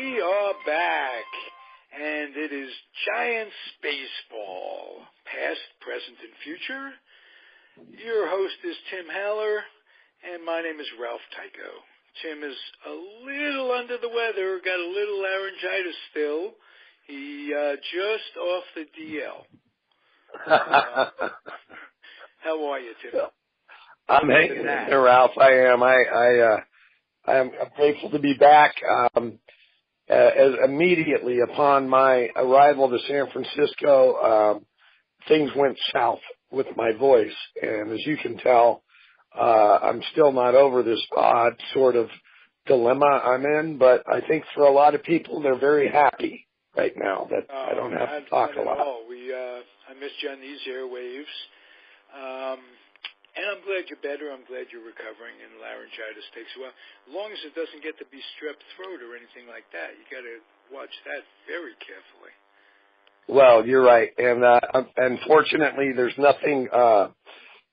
We are back, and it is Giants baseball, past, present, and future. Your host is Tim Haller, and my name is Ralph Tyko. Tim is a little under the weather, got a little laryngitis still. He just off the DL. How are you, Tim? I'm hanging in there, Ralph. I am. I'm grateful to be back. As immediately upon my arrival to San Francisco, things went south with my voice, and as you can tell, I'm still not over this odd sort of dilemma I'm in. But I think for a lot of people, they're very happy right now that I don't have to talk a lot. I missed you on these airwaves. And I'm glad you're better. I'm glad you're recovering, and laryngitis takes a while. As long as it doesn't get to be strep throat or anything like that, you got to watch that very carefully. Well, you're right, and unfortunately, there's nothing,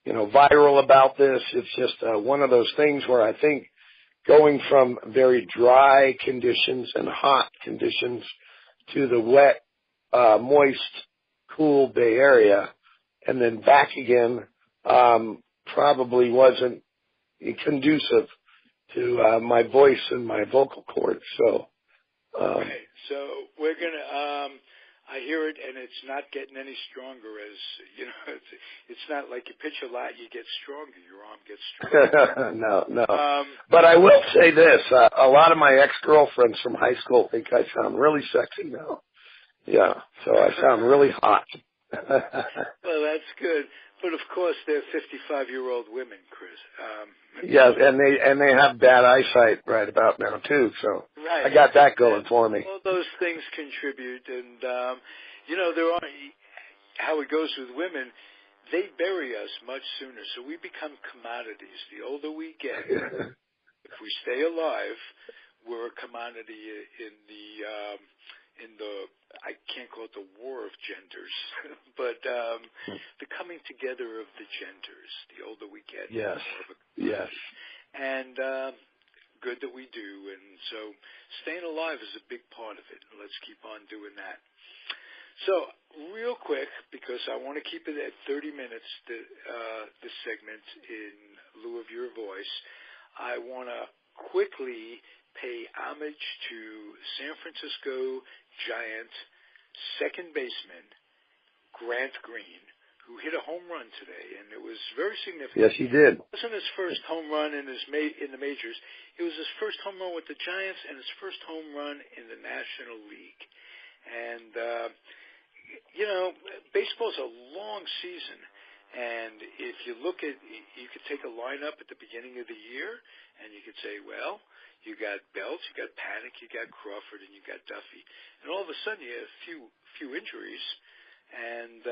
viral about this. It's just one of those things where I think going from very dry conditions and hot conditions to the wet, moist, cool Bay Area, and then back again. Probably wasn't conducive to my voice and my vocal cords. So, okay. So we're gonna. I hear it, and it's not getting any stronger. As you know, it's not like you pitch a lot, you get stronger. Your arm gets stronger. No. But I will say this: a lot of my ex-girlfriends from high school think I sound really sexy now. Yeah, so I sound really hot. Well, that's good. But of course, they're 55-year-old women, Chris. Yes, and they have bad eyesight right about now too. So right. I got that going for me. All those things contribute, and there are how it goes with women. They bury us much sooner, so we become commodities. The older we get, if we stay alive, we're a commodity in the I can't call it the war of genders, but the coming together of the genders. The older we get, yes, yes, and good that we do. And so, staying alive is a big part of it. Let's keep on doing that. So, real quick, because I want to keep it at 30 minutes. This segment in lieu of your voice, I want to quickly pay homage to San Francisco Giant second baseman Grant Green, who hit a home run today, and it was very significant. Yes, he did. It wasn't his first home run in the majors. It was his first home run with the Giants and his first home run in the National League. And baseball's a long season, and if you look at, you could take a lineup at the beginning of the year, and you could say, well, you got Belts, you got Paddock, you got Crawford, and you got Duffy. And all of a sudden you have a few injuries, and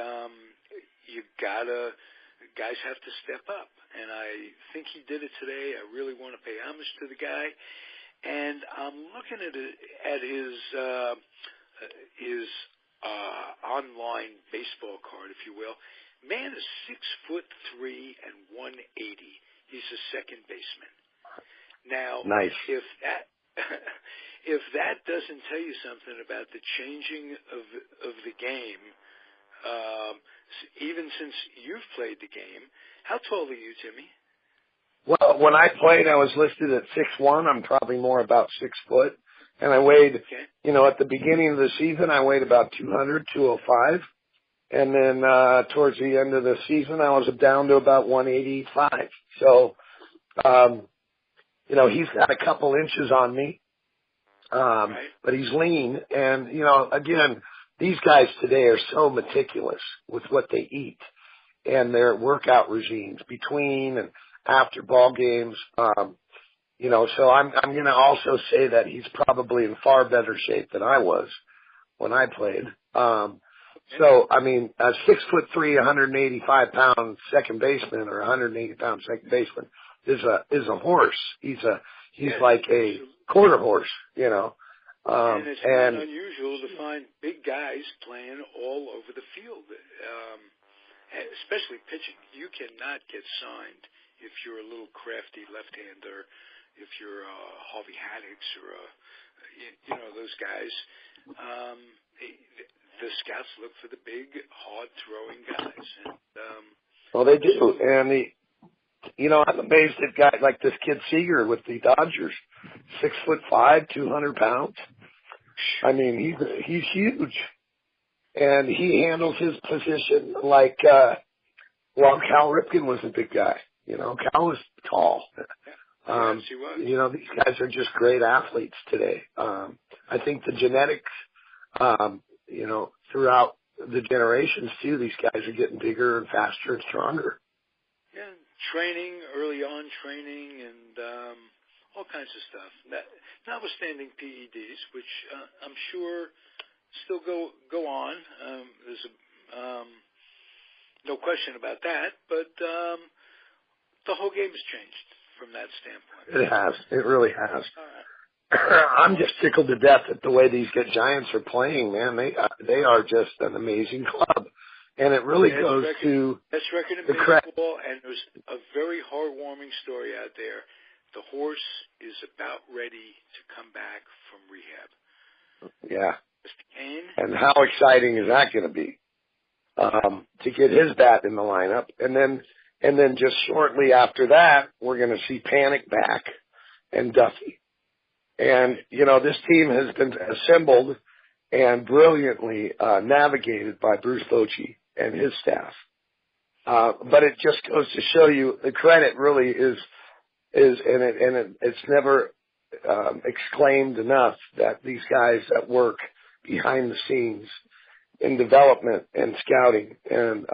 guys have to step up. And I think he did it today. I really want to pay homage to the guy. And I'm looking at his online baseball card, if you will. Man is 6'3" and 180. He's a second baseman. Now, nice. If that doesn't tell you something about the changing of the game, even since you've played the game, how tall are you, Timmy? Well, when I played, I was listed at 6'1". I'm probably more about 6 foot, and I weighed, at the beginning of the season, I weighed about 205, and then towards the end of the season, I was down to about 185. So. He's got a couple inches on me, but he's lean. And, again, these guys today are so meticulous with what they eat and their workout regimes between and after ball games. So I'm going to also say that he's probably in far better shape than I was when I played. So, I mean, a 6'3", 185 pound second baseman or 180 pound second baseman is a horse. He's like a quarter horse, and it's not unusual to find big guys playing all over the field, especially pitching. You cannot get signed if you're a little crafty left-hander if you're Harvey Haddix or those guys, the scouts look for the big, hard-throwing guys. And, well, they do. And I'm amazed at guys like this kid Seager with the Dodgers, 6'5", 200 pounds. I mean, he's huge, and he handles his position like Cal Ripken was a big guy. Cal was tall. Yes, he was. These guys are just great athletes today. I think the genetics, throughout the generations too, these guys are getting bigger and faster and stronger. Yeah, early on training, and all kinds of stuff. Notwithstanding PEDs, which I'm sure still go on. There's no question about that, but the whole game has changed from that standpoint. It has. It really has. All right. I'm just tickled to death at the way these Giants are playing, man. They are just an amazing club. And it really goes to best record in baseball, and there's a very heartwarming story out there. The horse is about ready to come back from rehab. Yeah. Mr. Kane. And how exciting is that going to be? To get his bat in the lineup. And then just shortly after that, we're going to see Panic back and Duffy. And, this team has been assembled and brilliantly navigated by Bruce Bochy and his staff. But it just goes to show you the credit really is it's never exclaimed enough that these guys that work behind the scenes in development and scouting and,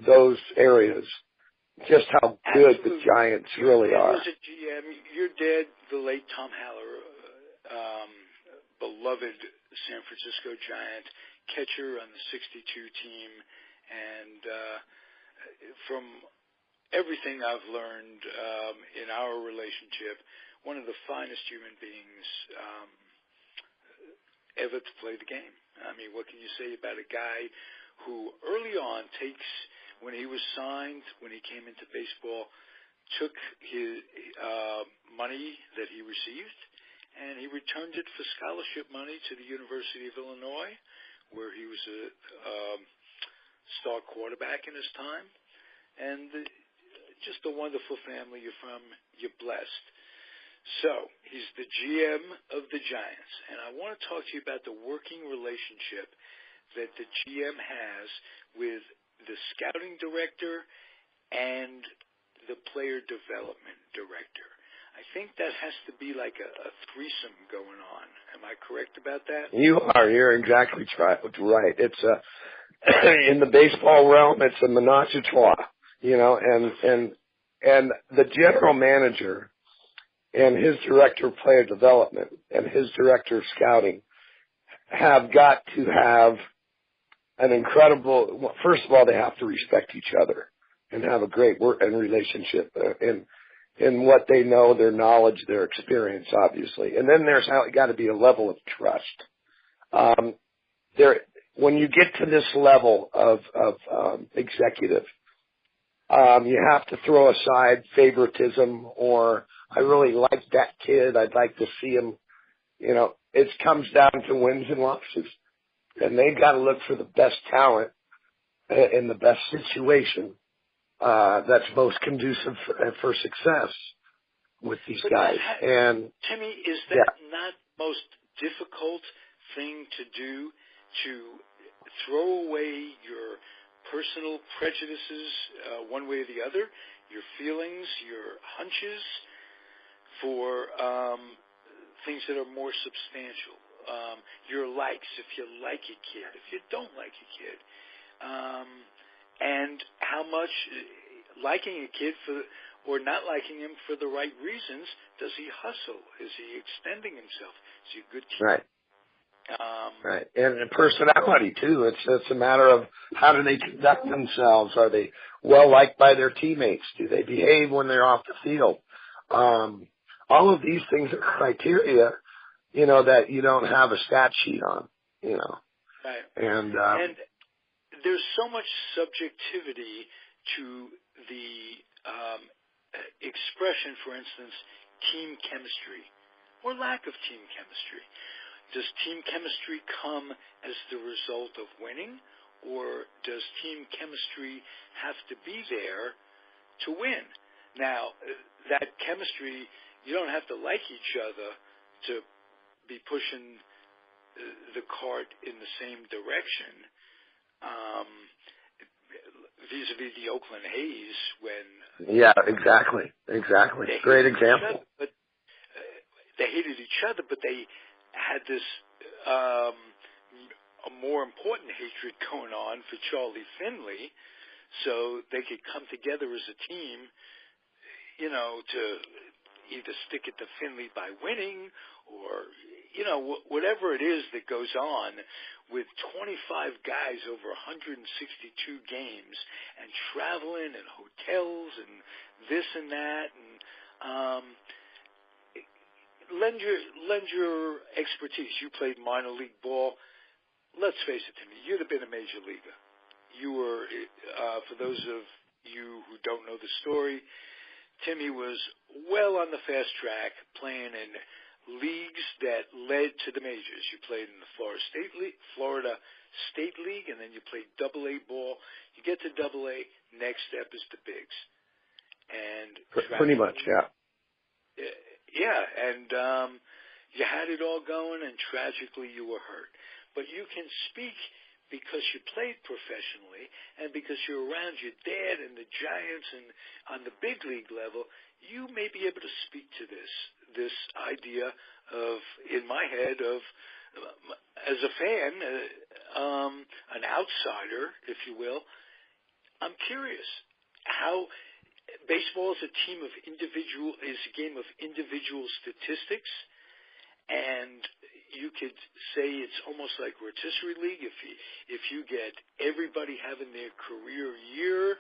those areas, just how good the Giants really are. As a GM, your dad, the late Tom Haller, beloved San Francisco Giant, catcher on the 62 team, and from everything I've learned in our relationship, one of the finest human beings ever to play the game. I mean, what can you say about a guy who early on when he was signed, when he came into baseball, took his money that he received, and he returned it for scholarship money to the University of Illinois, where he was a star quarterback in his time. And just a wonderful family you're from. You're blessed. So he's the GM of the Giants, and I want to talk to you about the working relationship that the GM has with the scouting director and the player development director. I think that has to be like a threesome going on. Am I correct about that? You are. You're exactly right. It's in the baseball realm, it's a menage a trois, and the general manager and his director of player development and his director of scouting have got to have an incredible, first of all, they have to respect each other and have a great work and relationship in what they know, their knowledge, their experience, obviously. And then there's got to be a level of trust. When you get to this level of executive, you have to throw aside favoritism or I really like that kid. I'd like to see him. It comes down to wins and losses. And they've got to look for the best talent in the best situation that's most conducive for success with these guys. And Timmy, is that not the most difficult thing to do, to throw away your personal prejudices one way or the other, your feelings, your hunches, for things that are more substantial? Your likes, if you like a kid, if you don't like a kid, and how much liking a kid or not liking him for the right reasons, does he hustle? Is he extending himself? Is he a good kid? Right. Right. And personality, too. It's a matter of how do they conduct themselves? Are they well liked by their teammates? Do they behave when they're off the field? All of these things are criteria, that you don't have a stat sheet on, Right. And there's so much subjectivity to the expression, for instance, team chemistry or lack of team chemistry? Does team chemistry come as the result of winning, or does team chemistry have to be there to win? Now, that chemistry, you don't have to like each other to be pushing the cart in the same direction. Vis-a-vis the Oakland A's when... Yeah, exactly. Great example. But they hated each other, but they had this a more important hatred going on for Charlie Finley, so they could come together as a team, to either stick it to Finley by winning or, whatever it is that goes on with 25 guys over 162 games and traveling and hotels and this and that, and lend your expertise. You played minor league ball. Let's face it, Timmy, you'd have been a major leaguer. You were, for those of you who don't know the story, Timmy was well on the fast track playing in leagues that led to the majors. You played in the Florida State League, and then you played AA ball. You get to AA, next step is the bigs. And pretty much, yeah. Yeah, and you had it all going, and tragically you were hurt. But you can speak because you played professionally and because you're around your dad and the Giants and on the big league level, you may be able to speak to this idea of, in my head, of as a fan, an outsider, if you will. I'm curious how baseball is a game of individual statistics, and you could say it's almost like rotisserie league. If you get everybody having their career year,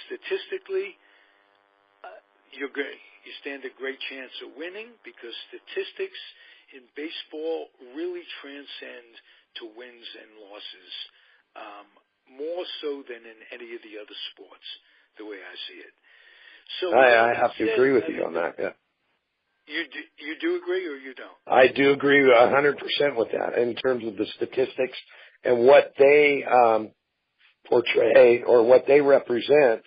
statistically, you stand a great chance of winning, because statistics in baseball really transcend to wins and losses, more so than in any of the other sports, the way I see it. So I have to agree with you on that, yeah. You do agree, or you don't? I do agree 100% with that in terms of the statistics and what they portray or what they represent.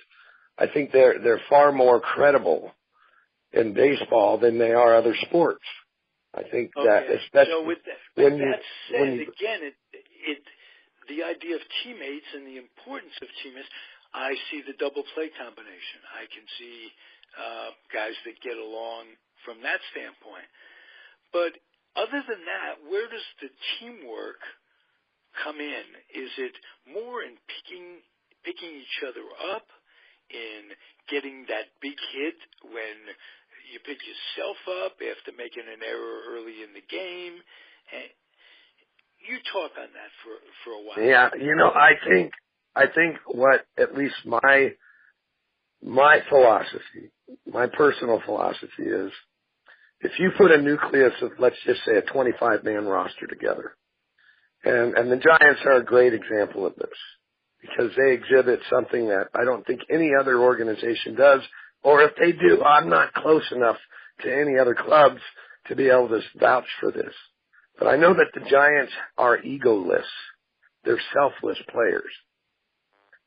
I think they're far more credible in baseball than they are other sports. I think that, especially so with that said, again, the idea of teammates and the importance of teammates. I see the double play combination. I can see guys that get along from that standpoint. But other than that, where does the teamwork come in? Is it more in picking each other up, in getting that big hit when you pick yourself up after making an error early in the game? And you talk on that for a while. Yeah, I think what at least my philosophy, my personal philosophy is, if you put a nucleus of, let's just say, a 25-man roster together, and the Giants are a great example of this, because they exhibit something that I don't think any other organization does, or if they do, I'm not close enough to any other clubs to be able to vouch for this. But I know that the Giants are egoless. They're selfless players.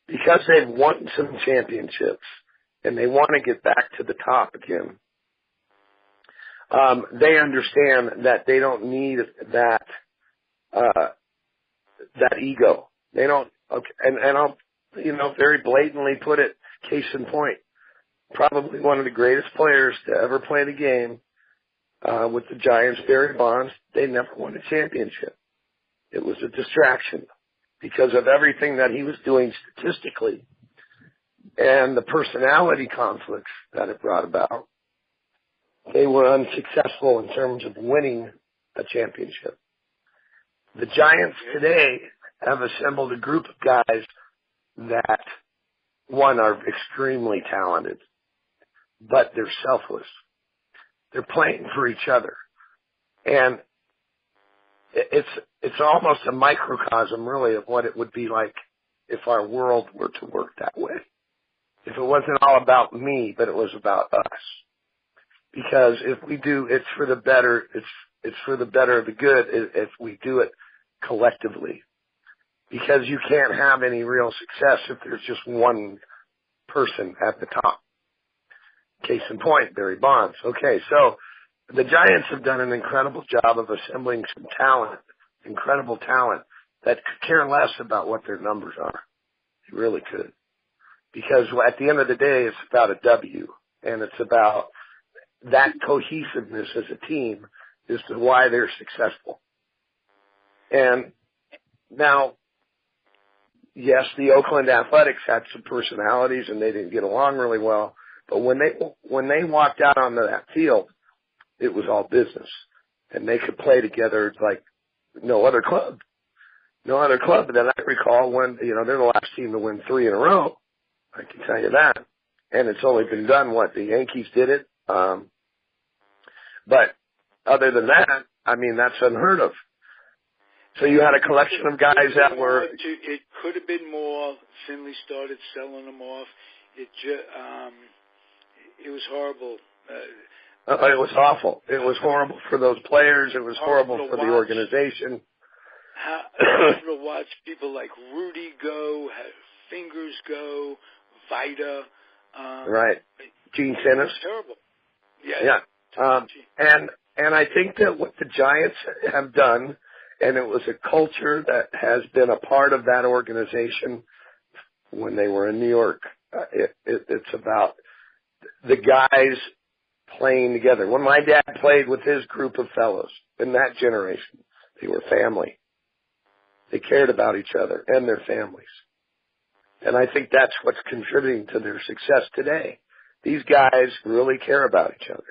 Because they've won some championships and they want to get back to the top again, they understand that they don't need that ego. They don't. Okay, and I'll very blatantly put it. Case in point, probably one of the greatest players to ever play the game with the Giants, Barry Bonds. They never won a championship. It was a distraction because of everything that he was doing statistically and the personality conflicts that it brought about. They were unsuccessful in terms of winning a championship. The Giants today have assembled a group of guys that, one, are extremely talented, but they're selfless. They're playing for each other. And it's almost a microcosm, really, of what it would be like if our world were to work that way. If it wasn't all about me, but it was about us. because if we do, it's for the better. It's for the better of the good if we do it collectively. Because you can't have any real success if there's just one person at the top. Case in point, Barry Bonds. Okay, so the Giants have done an incredible job of assembling some talent, incredible talent, that could care less about what their numbers are. They really could. Because at the end of the day, it's about a W, and it's about that cohesiveness as a team as to why they're successful. And now, yes, the Oakland Athletics had some personalities and they didn't get along really well, but when they walked out onto that field, it was all business. And they could play together like no other club. No other club that I recall when, they're the last team to win 3 in a row. I can tell you that. And it's only been done, the Yankees did it. But other than that, that's unheard of. So you had a collection of guys that were... It could have been more. Finley started selling them off. It was horrible. It was awful. It was horrible for those players. It was horrible for the organization. To watch people like Rudy go, Fingers go, Vida. Right. Gene Simmons. Terrible. Yeah. And I think that what the Giants have done, and it was a culture that has been a part of that organization when they were in New York. It's about the guys playing together. When my dad played with his group of fellows in that generation, they were family. They cared about each other and their families. And I think that's what's contributing to their success today. These guys really care about each other.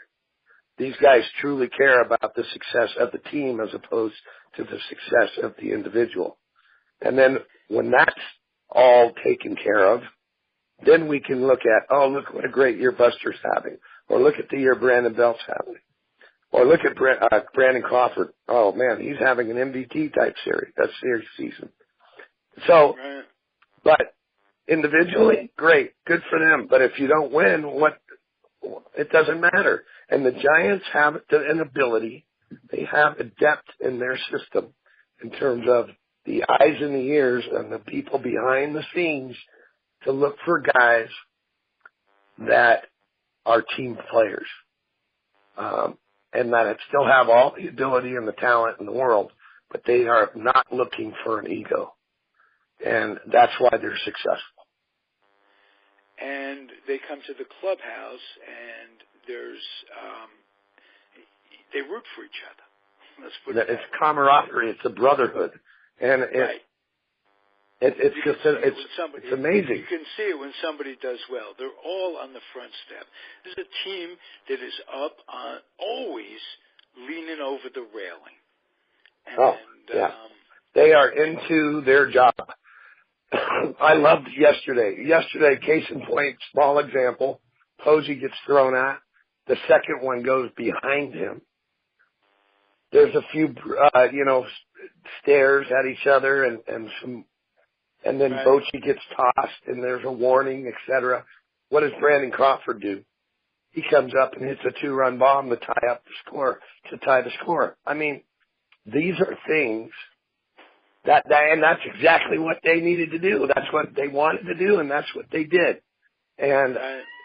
These guys truly care about the success of the team as opposed to the success of the individual. And then when that's all taken care of, then we can look at, look what a great year Buster's having. Or look at the year Brandon Belt's having. Or look at Brandon Crawford. Oh, man, he's having an MVP type series season. So, but individually, great, good for them. But if you don't win, it doesn't matter. And the Giants have an ability. They have a depth in their system in terms of the eyes and the ears and the people behind the scenes to look for guys that are team players. And that still have all the ability and the talent in the world, but they are not looking for an ego. And that's why they're successful. And they come to the clubhouse, and they root for each other. Let's put it. It's camaraderie. It's a brotherhood, and it's amazing. You can see it when somebody does well. They're all on the front step. There's a team that is up on always leaning over the railing. And, they are into their job. I loved yesterday. Yesterday, case in point, small example, Posey gets thrown at. The second one goes behind him. There's a few, stares at each other and then Bochy gets tossed and there's a warning, etc. What does Brandon Crawford do? He comes up and hits a 2-run bomb to tie the score. These are things and that's exactly what they needed to do. That's what they wanted to do, and that's what they did. And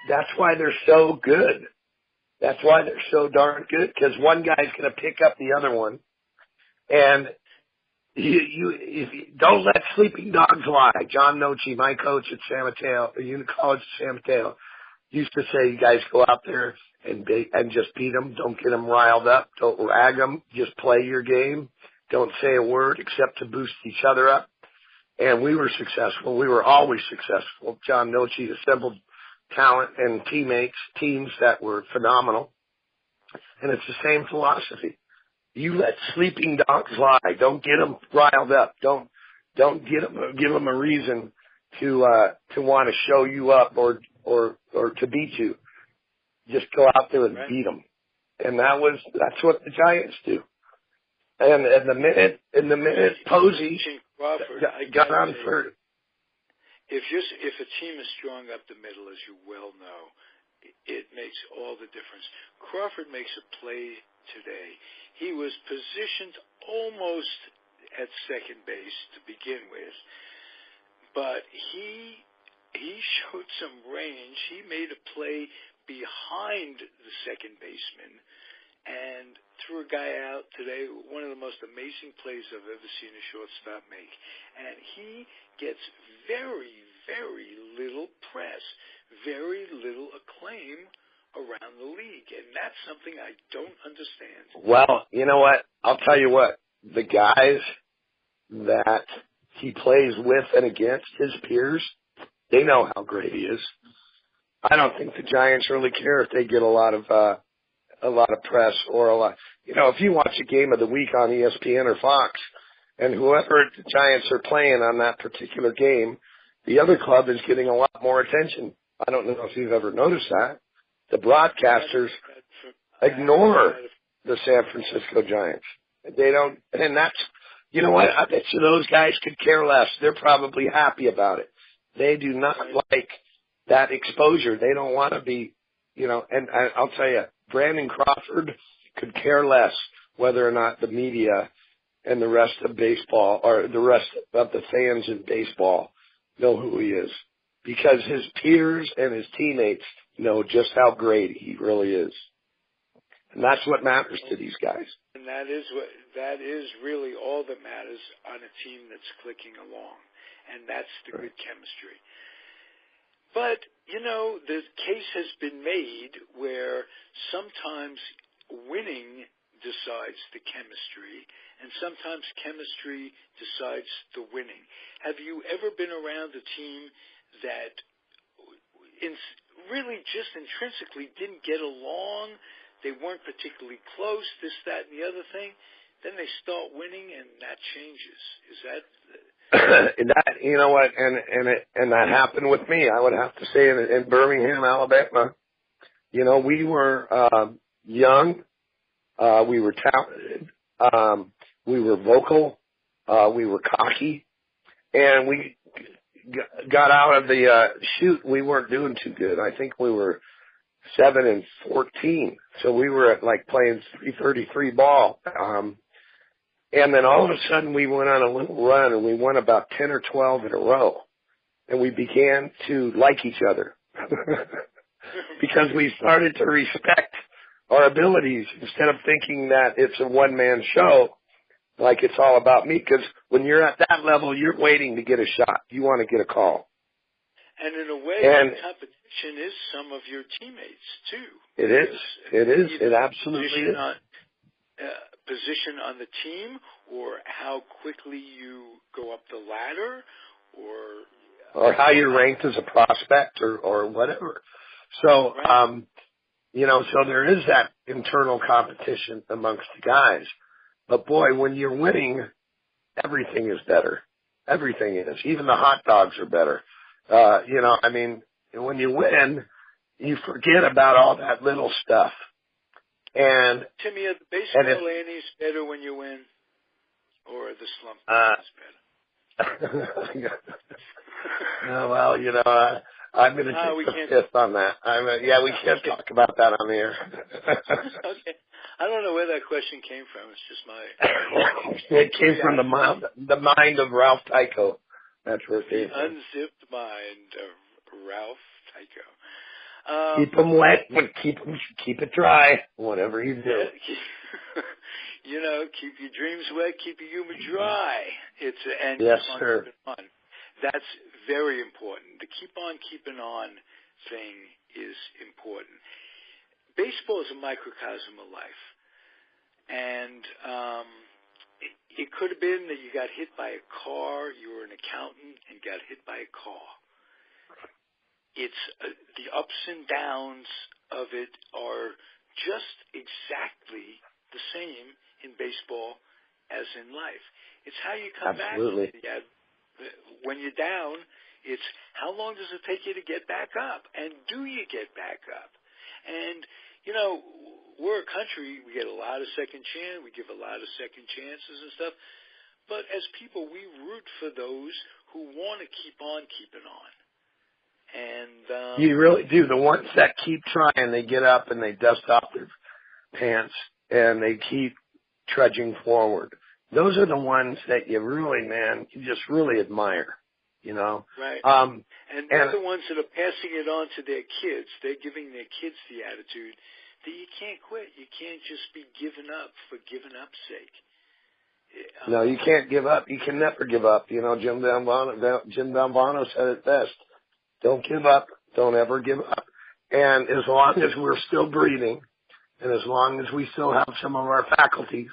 that's why they're so good. That's why they're so darn good, because one guy's going to pick up the other one. And if you don't let sleeping dogs lie. John Noche, my coach at San Mateo, college at San Mateo, used to say, you guys go out there and just beat them. Don't get them riled up. Don't rag them. Just play your game. Don't say a word except to boost each other up. And we were successful. We were always successful. John Noche assembled talent and teams that were phenomenal. And it's the same philosophy. You let sleeping dogs lie. Don't get them riled up. Don't give them a reason to want to show you up or to beat you. Just go out there and beat them. And that's what the Giants do. And the minute Posey got on third. If a team is strong up the middle, as you well know, it makes all the difference. Crawford makes a play today. He was positioned almost at second base to begin with, but he showed some range. He made a play behind the second baseman and threw a guy out today, one of the most amazing plays I've ever seen a shortstop make. And he gets very, very little press, very little acclaim around the league. And that's something I don't understand. Well, you know what? I'll tell you what. The guys that he plays with and against, his peers, they know how great he is. I don't think the Giants really care if they get a lot of press or a lot. You know, if you watch a game of the week on ESPN or Fox, and whoever the Giants are playing on that particular game, the other club is getting a lot more attention. I don't know if you've ever noticed that. The broadcasters ignore the San Francisco Giants. They don't, and that's, you know what? I bet you those guys could care less. They're probably happy about it. They do not like that exposure. They don't want to be, you know, and I'll tell you, Brandon Crawford could care less whether or not the media and the rest of baseball or the rest of the fans in baseball know who he is, because his peers and his teammates know just how great he really is. And that's what matters to these guys. And that is really all that matters on a team that's clicking along. And that's the good chemistry. But, you know, the case has been made where sometimes winning decides the chemistry, and sometimes chemistry decides the winning. Have you ever been around a team that really just intrinsically didn't get along? They weren't particularly close, this, that, and the other thing. Then they start winning, and that changes. Is that... that, you know what, and that happened with me. I would have to say in Birmingham, Alabama. You know, we were young, we were talented, we were vocal, we were cocky, and we got out of the chute. We weren't doing too good. I think we were 7-14, so we were at like playing 333 ball. And then all of a sudden we went on a little run and we won about 10 or 12 in a row. And we began to like each other because we started to respect our abilities instead of thinking that it's a one-man show, like it's all about me. Because when you're at that level, you're waiting to get a shot. You want to get a call. And in a way, the competition is some of your teammates, too. It is. It is. It absolutely is. Position on the team, or how quickly you go up the ladder, or how you're ranked as a prospect, or whatever. So, right. You know, so there is that internal competition amongst the guys. But boy, when you're winning, everything is better. Everything is. Even the hot dogs are better. You know, I mean, when you win, you forget about all that little stuff. And Timmy, are the baseball Annies better when you win, or the slump is better? Well, you know, I'm going to take the fifth on that. We can't talk about that on the air. Okay. I don't know where that question came from. It's just my... It came from the mind of Ralph Tyko. That's where it came from. Unzipped mind of Ralph Tyko. Keep them wet, but keep it dry, whatever you do. You know, keep your dreams wet, keep your humor dry. And yes, keep on sir. keeping on. That's very important. The keep on keeping on thing is important. Baseball is a microcosm of life, and it could have been that you got hit by a car. You were an accountant and got hit by a car. It's the ups and downs of it are just exactly the same in baseball as in life. It's how you come Absolutely. back. When you're down, it's how long does it take you to get back up? And do you get back up? And, you know, we're a country, we get a lot of second chance, we give a lot of second chances and stuff. But as people, we root for those who want to keep on keeping on. And you really do. The ones that keep trying, they get up and they dust off their pants and they keep trudging forward. Those are the ones that you really, man, you just really admire, you know. Right. And they're the ones that are passing it on to their kids. They're giving their kids the attitude that you can't quit. You can't just be giving up for giving up's sake. No, you can't give up. You can never give up. You know, Jim Valvano said it best. Don't give up. Don't ever give up. And as long as we're still breathing, and as long as we still have some of our faculties,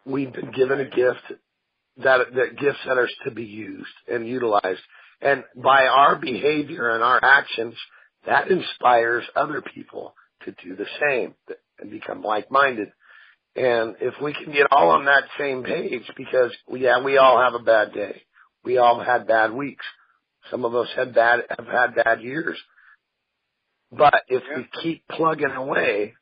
we've been given a gift that gifts that are to be used and utilized. And by our behavior and our actions, that inspires other people to do the same and become like-minded. And if we can get all on that same page, because we all have a bad day. We all have had bad weeks. Some of us have had bad years. But if we keep plugging away,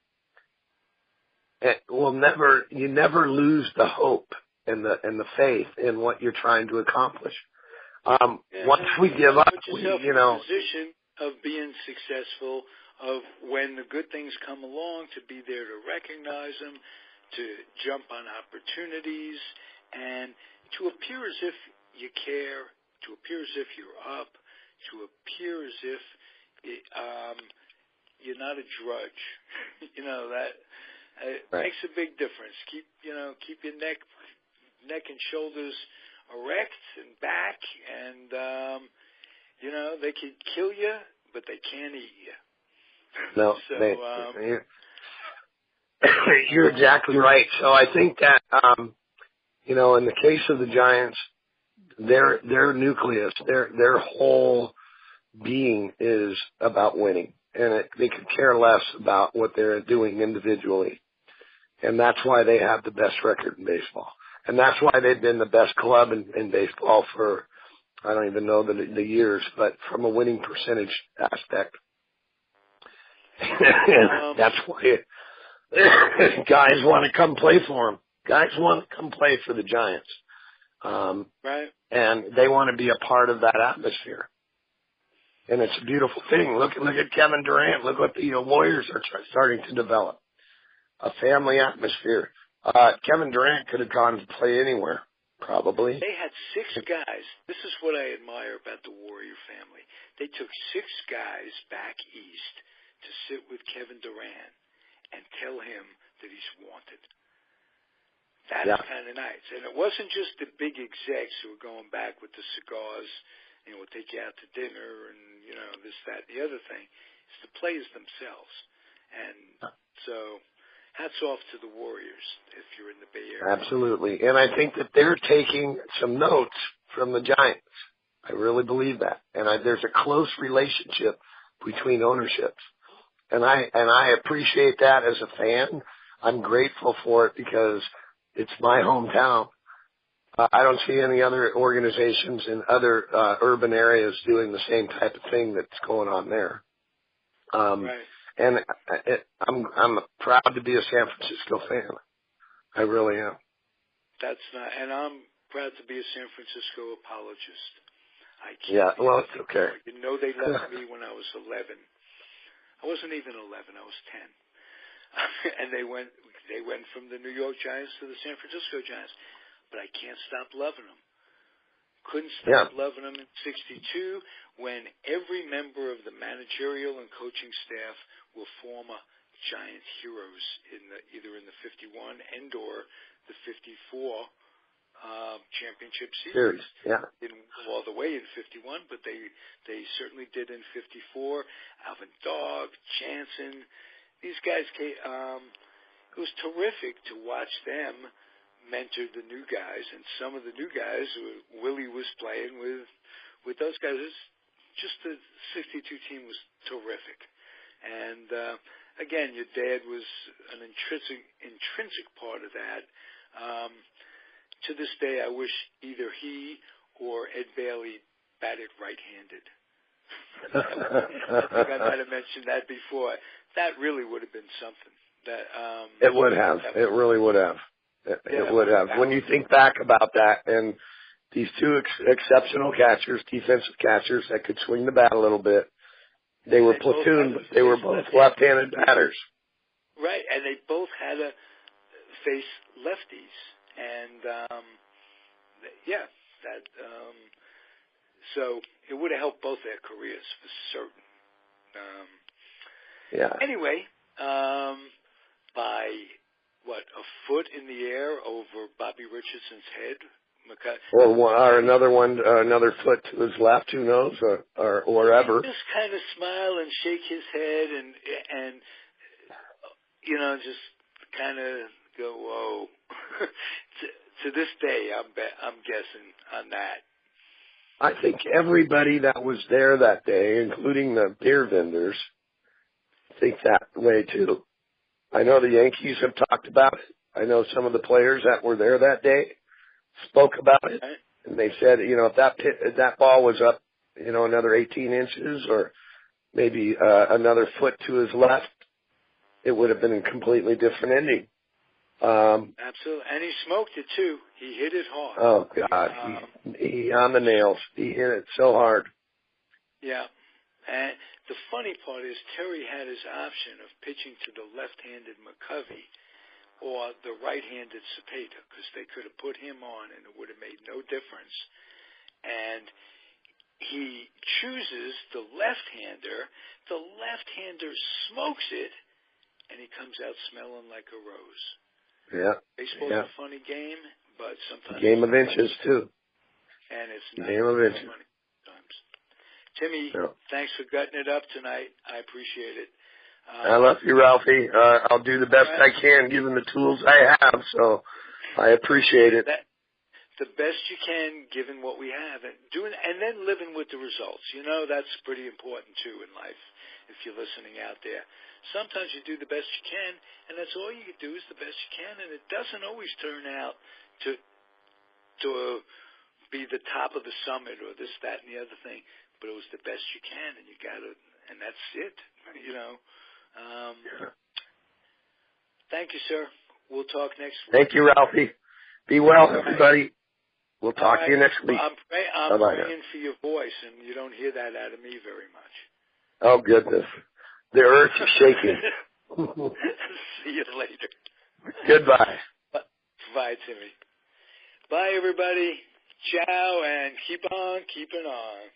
you never lose the hope and the faith in what you're trying to accomplish. Once we give up, in a position of being successful, of when the good things come along, to be there to recognize them, to jump on opportunities, and to appear as if you care, to appear as if you're up, to appear as if you're not a drudge. That makes a big difference. Keep your neck and shoulders erect and back, and they can kill you, but they can't eat you. No, so, you're exactly right. So I think that in the case of the Giants, their nucleus, their whole being is about winning, and they could care less about what they're doing individually. And that's why they have the best record in baseball. And that's why they've been the best club in baseball for, I don't even know the years, but from a winning percentage aspect. That's why guys want to come play for them. Guys want to come play for the Giants. Right. And they want to be a part of that atmosphere. And it's a beautiful thing. Look at Kevin Durant. Look what the Warriors are starting to develop. A family atmosphere. Kevin Durant could have gone to play anywhere, probably. They had 6 guys. This is what I admire about the Warrior family. They took 6 guys back east to sit with Kevin Durant and tell him that he's wanted. That's kind of nice. And it wasn't just the big execs who were going back with the cigars, we'll take you out to dinner and, this, that, the other thing. It's the players themselves. And so hats off to the Warriors if you're in the Bay Area. Absolutely. And I think that they're taking some notes from the Giants. I really believe that. And there's a close relationship between ownerships. And I appreciate that as a fan. I'm grateful for it because it's my hometown. I don't see any other organizations in other urban areas doing the same type of thing that's going on there. Right. And I'm proud to be a San Francisco fan. I really am. That's not, and I'm proud to be a San Francisco apologist. I can't. Yeah, well, it's okay. They left me when I was 11. I wasn't even 11. I was 10. And they went from the New York Giants to the San Francisco Giants. But I can't stop loving them. Couldn't stop loving them in '62 when every member of the managerial and coaching staff were former Giant heroes either in the 51 and or the 54 championship series. Didn't go all the way in 51, but they certainly did in 54. Alvin Dog, Jansen, these guys came. It was terrific to watch them mentor the new guys, and some of the new guys Willie was playing with those guys. Just the 62 team was terrific. And again, your dad was an intrinsic part of that. To this day, I wish either he or Ed Bailey batted right-handed. I think I might have mentioned that before. That really would have been something. It would have. It really would have. It would have. When you think back about that, and these two exceptional catchers, defensive catchers that could swing the bat a little bit. They were platoon, but they were both left-handed batters. Right, and they both had to face lefties. And, so it would have helped both their careers for certain. Anyway, by, a foot in the air over Bobby Richardson's head? Or another foot to his left, who knows, or wherever. Just kind of smile and shake his head and just kind of go, whoa. to this day, I'm guessing on that. I think everybody that was there that day, including the beer vendors, think that way too. I know the Yankees have talked about it. I know some of the players that were there that day spoke about it, and they said, if that ball was up, another 18 inches or maybe another foot to his left, it would have been a completely different ending. Absolutely, and he smoked it too. He hit it hard. Oh God, he on the nails. He hit it so hard. Yeah, and the funny part is Terry had his option of pitching to the left-handed McCovey or the right-handed Cepeda, because they could have put him on and it would have made no difference. And he chooses the left-hander. The left-hander smokes it, and he comes out smelling like a rose. Yeah. Baseball's a funny game, but sometimes... Game of inches, too. And it's not game of inches. funny sometimes. Timmy, thanks for gutting it up tonight. I appreciate it. I love you, Ralphie. I'll do the best I can given the tools I have, so I appreciate it. The best you can given what we have, and then living with the results. That's pretty important too in life if you're listening out there. Sometimes you do the best you can, and that's all you can do is the best you can, and it doesn't always turn out to be the top of the summit or this, that, and the other thing, but it was the best you can, and you got to, and that's it, Thank you, sir. We'll talk next week. Thank you, Ralphie. Be well, everybody. We'll talk to you next week. I'm praying for your voice, and you don't hear that out of me very much. Oh, goodness. The earth is shaking. See you later. Goodbye. Bye, Timmy. Bye, everybody. Ciao, and keep on keeping on.